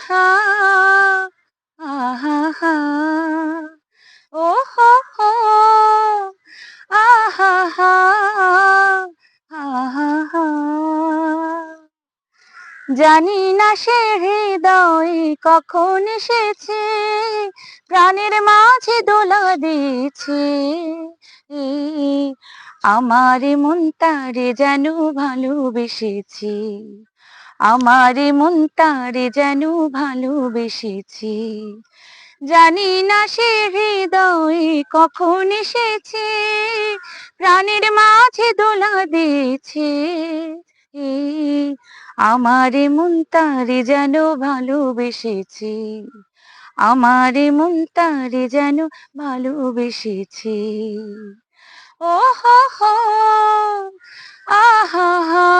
হা আহা হা ও হো হো আহা হা আহা হা জানি না সে হৃদয় কখন এসেছে প্রাণের মাঝে দোলা দিয়েছে আমার মন তারে যেন ভালোবেসেছি আমার মন তারে যেন ভালোবেসেছি জানি না সে হৃদয় কখন এসেছে প্রাণের মাঝে দোলা দিয়েছে আমার মন তারে যেন ভালোবেসেছি আমার মন তারে যেন ভালোবেসেছি ও হো হো আহা হা